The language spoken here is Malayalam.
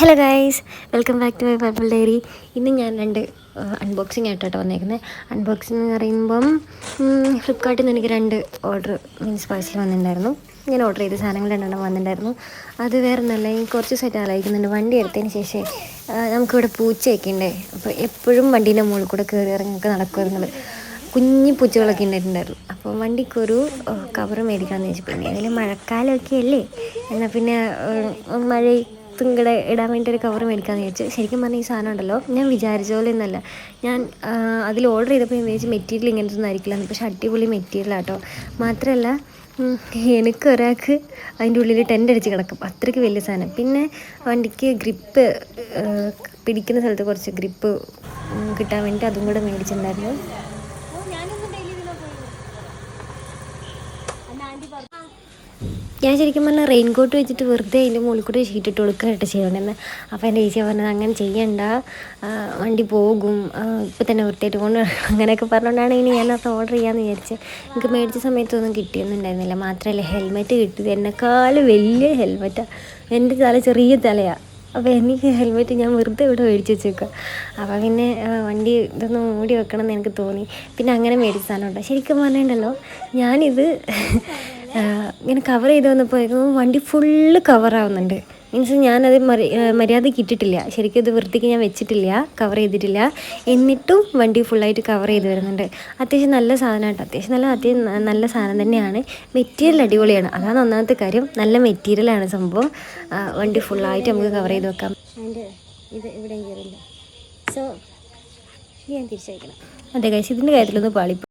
Hello guys, welcome back to my purple diary. ഇന്ന് ഞാൻ അൺബോക്സിങ് ആയിട്ടോ വന്നേക്കുന്നത്. അൺബോക്സിങ് എന്ന് പറയുമ്പം ഫ്ലിപ്കാർട്ടിൽ നിന്ന് എനിക്ക് 2 ഓർഡർ പാഴ്സൽ വന്നിട്ടുണ്ടായിരുന്നു. ഞാൻ ഓർഡർ ചെയ്ത സാധനങ്ങൾ 2 വന്നിട്ടുണ്ടായിരുന്നു. അത് വേറെ നല്ല എനിക്ക് കുറച്ച് ദിവസമായിട്ട് ആലോചിക്കുന്നുണ്ട്. വണ്ടി എടുത്തതിന് ശേഷം നമുക്കിവിടെ പൂച്ചയൊക്കെ ഉണ്ട്. അപ്പോൾ എപ്പോഴും വണ്ടീൻ്റെ മുകളിൽ കൂടെ കയറി ഇറങ്ങിയൊക്കെ നടക്കുമായിരുന്നത്. കുഞ്ഞു പൂച്ചകളൊക്കെ ഉണ്ടായിട്ടുണ്ടായിരുന്നു. അപ്പോൾ വണ്ടിക്കൊരു കവർ മേടിക്കാമെന്ന് വെച്ചു. പിന്നെ അതിൽ മഴക്കാലമൊക്കെ അല്ലേ, എന്നാൽ പിന്നെ കൂടെ ഇടാൻ വേണ്ടി ഒരു കവർ മേടിക്കാമെന്ന് വിചാരിച്ചു. ശരിക്കും പറഞ്ഞാൽ ഈ സാധനം ഉണ്ടല്ലോ, ഞാൻ വിചാരിച്ച പോലെ ഒന്നല്ല. ഞാൻ അതിൽ ഓർഡർ ചെയ്തപ്പോൾ ഞാൻ വിചാരിച്ചു മെറ്റീരിയൽ ഇങ്ങനത്തെ ഒന്നും ആയിരിക്കില്ല. പക്ഷേ അടിപൊളി മെറ്റീരിയലാണ് കേട്ടോ. മാത്രമല്ല എനിക്കൊരാൾക്ക് അതിൻ്റെ ഉള്ളിൽ ടെൻ്റ് അടിച്ച് കിടക്കും, അത്രയ്ക്ക് വലിയ സാധനം. പിന്നെ വണ്ടിക്ക് ഗ്രിപ്പ് പിടിക്കുന്ന സ്ഥലത്ത് കുറച്ച് ഗ്രിപ്പ് കിട്ടാൻ വേണ്ടി അതും കൂടെ മേടിച്ചിട്ടുണ്ടായിരുന്നു. ഞാൻ ശരിക്കും പറഞ്ഞാൽ റെയിൻ കോട്ട് വെച്ചിട്ട് വെറുതെ അതിൻ്റെ മുകളിൽ കൂടെ ഷീറ്റിട്ട് കൊടുക്കാനായിട്ട് ചെയ്തുകൊണ്ടിരുന്നത്. അപ്പോൾ എൻ്റെ ചേച്ചി പറഞ്ഞത് അങ്ങനെ ചെയ്യണ്ട, വണ്ടി പോകും, ഇപ്പോൾ തന്നെ വൃത്തിയായിട്ട് കൊണ്ട് അങ്ങനെയൊക്കെ പറഞ്ഞുകൊണ്ടാണ് ഇനി ഞാനത് ഓർഡർ ചെയ്യാമെന്ന് വിചാരിച്ച്. എനിക്ക് മേടിച്ച സമയത്തൊന്നും കിട്ടിയൊന്നുണ്ടായിരുന്നില്ല. മാത്രമല്ല ഹെൽമെറ്റ് കിട്ടിയത് എന്നെക്കാളും വലിയ ഹെൽമെറ്റാണ്. എൻ്റെ തല ചെറിയ തലയാണ്. അപ്പോൾ എനിക്ക് ഹെൽമെറ്റ് ഞാൻ വെറുതെ ഇവിടെ മേടിച്ച് വെച്ചേക്കുക. അപ്പോൾ പിന്നെ വണ്ടി ഇതൊന്ന് മൂടി വെക്കണം എന്ന് എനിക്ക് തോന്നി. പിന്നെ അങ്ങനെ മേടിച്ച സാധനമുണ്ടോ. ശരിക്കും പറഞ്ഞിട്ടുണ്ടല്ലോ, ഞാനിത് ഇങ്ങനെ കവർ ചെയ്ത് വന്നപ്പോൾ വണ്ടി ഫുള്ള് കവറാവുന്നുണ്ട്. മീൻസ് ഞാനത് മര്യാദയ്ക്ക് ഇട്ടിട്ടില്ല, ശരിക്കും ഇത് വൃത്തിക്ക് ഞാൻ വെച്ചിട്ടില്ല, കവർ ചെയ്തിട്ടില്ല. എന്നിട്ടും വണ്ടി ഫുള്ളായിട്ട് കവർ ചെയ്ത് വരുന്നുണ്ട്. അത്യാവശ്യം നല്ല സാധനം കേട്ടോ, അത്യാവശ്യം നല്ല സാധനം തന്നെയാണ്. മെറ്റീരിയൽ അടിപൊളിയാണ്, അതാണ് ഒന്നാമത്തെ കാര്യം. നല്ല മെറ്റീരിയലാണ് സംഭവം. വണ്ടി ഫുള്ളായിട്ട് നമുക്ക് കവർ ചെയ്ത് വെക്കാം. അതിൻ്റെ ഇത് ഇവിടെയും കയറില്ല. സോ ഞാൻ തിരിച്ചയക്കണം. അതെ ഗൈസ്, ഇതിൻ്റെ കാര്യത്തിലൊന്ന് പാളിപ്പോൾ.